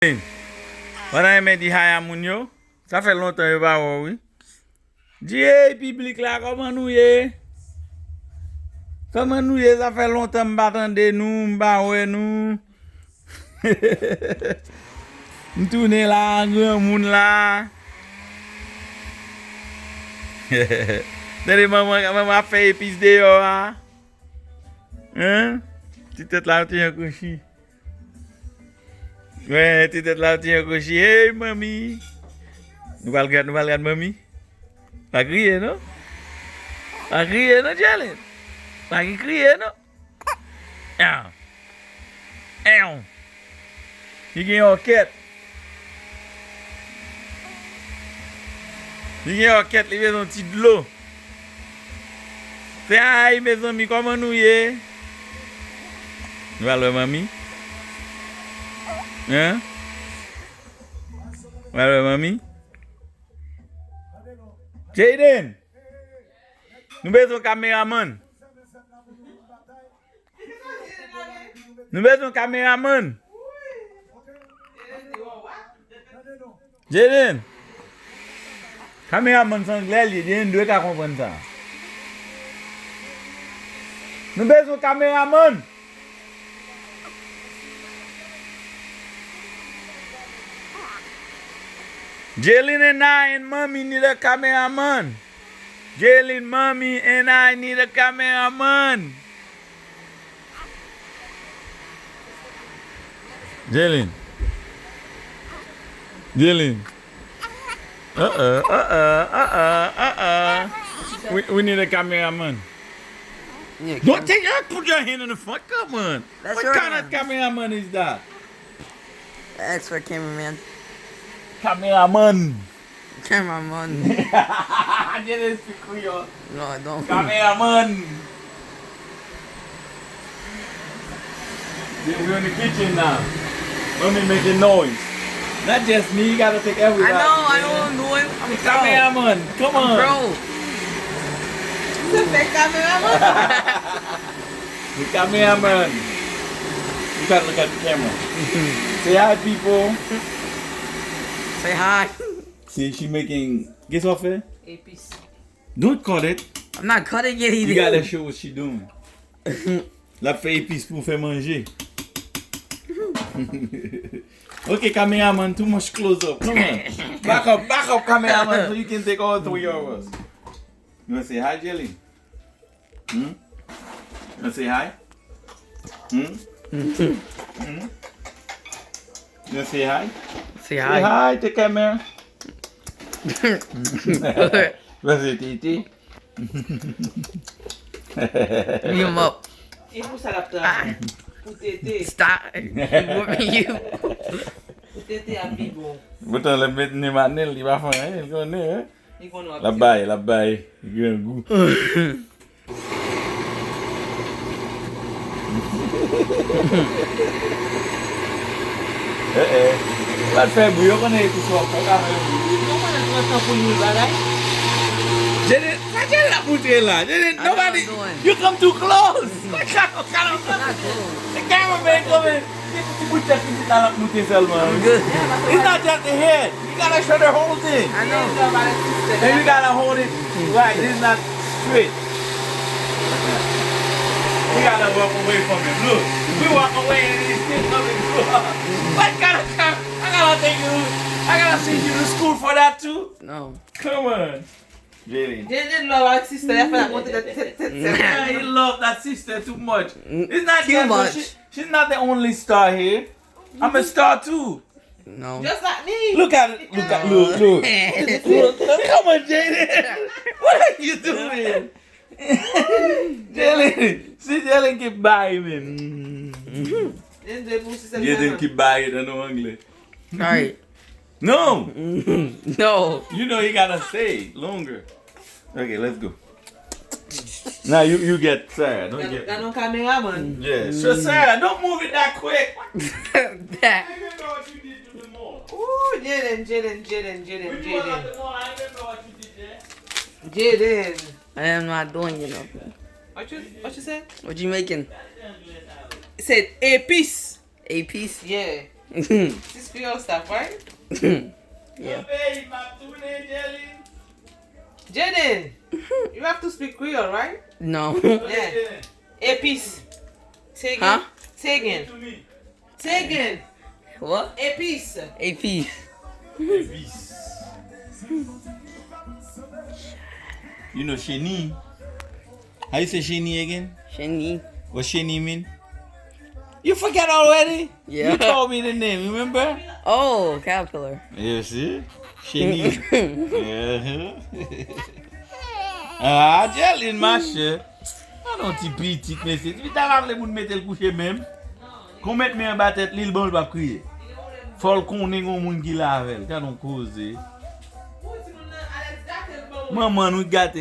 Pendant que dit hi à Mounio, ça fait longtemps que pas oui. Dis hey public là comment nous y? Comment nous y? Ça fait longtemps m'attendez nous, m'ba ouais nous. M'tourner là, grand monde là. Dès maman fait épice dehors. Hein? Tu tête là tu es couché. Ouais, tu tête là tu es couché. Hey mamie. Nous allons regarder mamie. Pas crier non? Pas crier non Jalen? Pas crier non? Il y a une enquête. Il y a une enquête, il y a un petit de l'eau. C'est aïe mes amis, comment nous y est? Nous allons mamie? Hein? Nous allons mamie? Jaden! Nous besoin un caméraman. Nous besoin un caméraman. Jaden! Caméraman anglais, il doit comprendre ça. Nous besoin un caméraman. Jalen and I and mommy need a cameraman. Jalen, mommy and I need a cameraman. Jalen. We need a cameraman. Yeah, Don't put your hand in the front. Come on. That's What your kind hand. of cameraman is that? Expert cameraman. Cameraman. Cameraman. I didn't speak Creole. No, I don't. Cameraman. We're in the kitchen now. Mommy making noise. Not just me, you gotta take everybody. I know what I'm doing. I'm pro. Cameraman, come on. Bro. It's a fake cameraman. The cameraman. You gotta look at the camera. Say hi, people. Say hi. See, she making. Guess off it? A piece. Don't cut it. I'm not cutting it either. You gotta show what she doing. La fait épice pour faire manger. Okay, cameraman, too much close up. Come on. Back up, cameraman, so you can take all 3 of us. You wanna say hi, Jelly? You wanna say hi? You wanna say hi? Say Say hi. hi, take camera. What's it, Titi? Beat him up. Et pour ça la prendre. Pour t'aider. Stop. Whooping you. Pour t'aider à vivre bon. Betul lebih ni mana li ba fa eh ko ni eh. Ils vont nous Labai. Grand goût. La fait bouillon qu'on est tout soir pour camera. Comment on a temps pour nous bagaille? Jadi, macam nak putih lah. Jadi know nobody. what I'm doing. You come too close. Kalau Not cool. the cameraman come in. Dia putih kita nak putih Salman. I'm good. It's not just the head. You gotta show the whole thing. I know. And you gotta hold it right. This is not straight. You gotta walk away from it. Look, we walk away and it's still coming through. What kind of time? I gotta send you to school for that too. No. Come on, Jalen. J'ai love avec sister, elle fait la montée de tête. Yeah, you love that sister too much. It's not Too just much. She's not the only star here. I'm a star too. No. Just like me. Look at it. Look. Come on, Jalen. What are you doing? Jalen. See, Jalen keep buying. Jalen keep buying in English. Alright. No. No. You know you gotta stay longer. Okay, let's go. Now you get Sarah. Don't get. Got no cameraman. Yeah. So Sarah, don't move it that quick. That. I remember what you did to the mall. Ooh, Jaden. When you was at the mall, I remember what you did there. Jaden. I am not doing it. Nothing. What you said? What you making? It said a piece. A piece? Yeah. This Creole stuff, right? Yeah. Jaden, you have to speak Creole, right? No. Yeah. Épice. Say again. Huh? Say again. Say again. What? Épice. A piece. You know chenille. How you say chenille again? Shani. What chenille mean? You forget already? Yeah. You told me the name, remember? Oh, caterpillar. You see? Chenille. Ah, Jelly, marche. Ah non, ti petit, mais c'est... Tu t'as rappelé pour mettre le coucher même? Qu'on mette me en bas tête, l'île bon, il va crier. Faut qu'on ait un monde qui l'a avec, quand on cause. Maman nous gâte.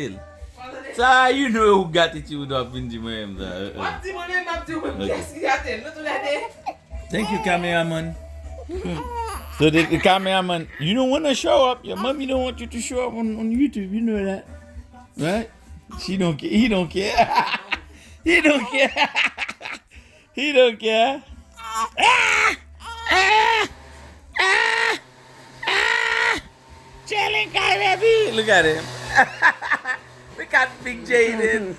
Ça, you know who got it, you would have been the même. What do you want to do? Yes, you got it. Look at that. Thank you, cameraman. So the cameraman, you don't want to show up. Your mommy don't want you to show up on YouTube. You know that, right? She don't care. He don't care. He don't care. He don't care. Chilling guy, baby. Look at him. Look at Big Jaden.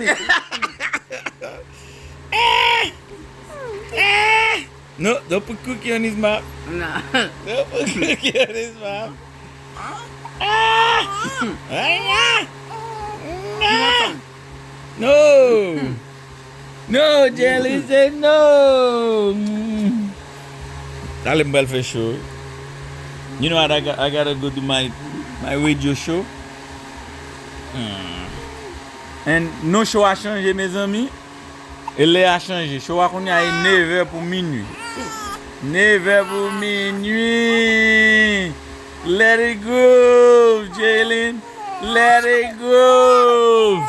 No, don't put cookie on his mouth. Nah. Don't put cookie on his mouth. No. No, Jelly said no. Tell him well for sure. You know what? I gotta go to my radio show. And no show a changé, mes amis. Elle a changé. Show a qu'on a 9h pour minuit. 9h pour minuit. Let it go, Jalen. Let it go.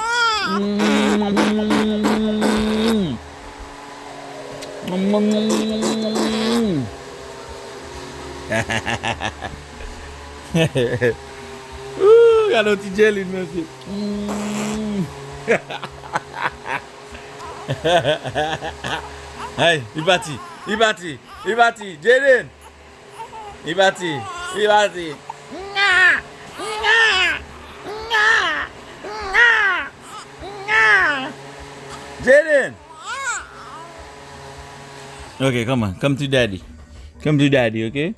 Ouh, regarde le petit Jalen, monsieur. Hey, il bâtit, Jaden. Il bâtit. Jaden. Okay, come on, come to daddy, okay?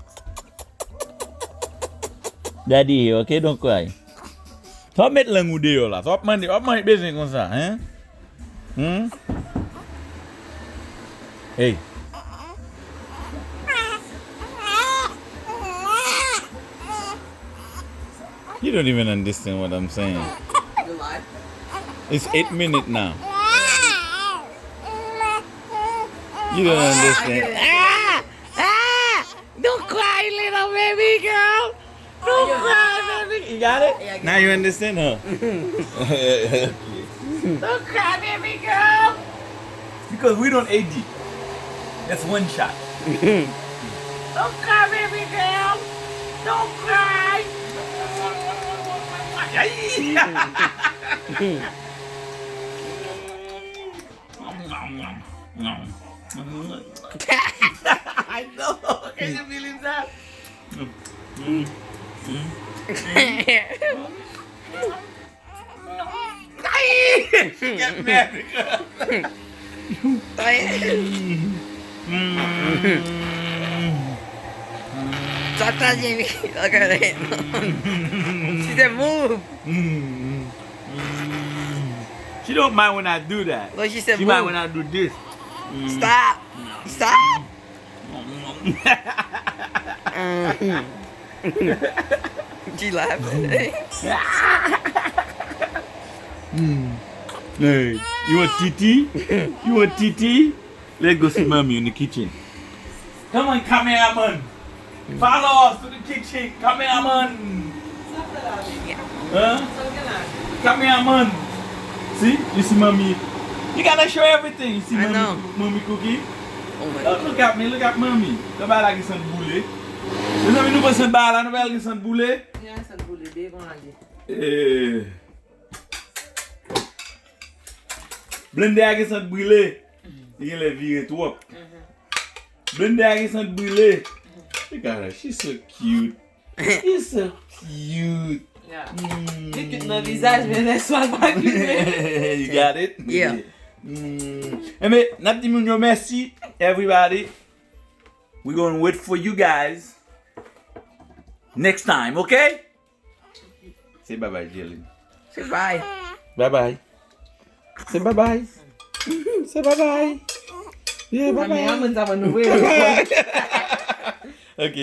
Daddy here, okay? Don't cry. Toi mettre la ngou dehors là, toi manger besoin comme ça, hein? Hey. You don't even understand what I'm saying. You lied. It's 8 minutes now. You don't understand. Don't cry, little baby girl. Don't cry, baby. You got it? Yeah, I got Now you understand, huh? Don't cry, baby girl. Because we don't AD. That's one shot. Don't cry, baby girl. Don't cry. I know. Can you believe that? Get mad. Tata Jamie. Look at it. She said move. She don't mind when I do that. Look, she said She move. mind when I do this. Stop. Stop. She laughing. Hey, you want TT? You want TT? Let's go see mommy in the kitchen. Come on, cameraman. Follow us to the kitchen, cameraman. Huh? Cameraman. See? You see mommy? You gotta show everything. You see I mommy, know. mommy cooking? Oh my Look at me, look at mommy. Come back like it's on boule. You know me, nous pas bala, nous pas like boule. Yeah, c'est le boulet, bébé, on a dit. Eh. Blender avec ça brûlé. Il y a les virer trop. Blender avec ça brûlé. Look at her. She's so cute. She's so cute. Yeah. Look at my visage, mais laisse-moi m'occuper. You got it? Yeah. Mais, n'a dit moun yo merci, everybody. We're going to wait for you guys next time, okay? Say bye-bye, Jillian. Say bye. Bye-bye. Say bye-bye. Say bye-bye. Yeah, bye-bye. Caméraman, ça va nous voir. Okay.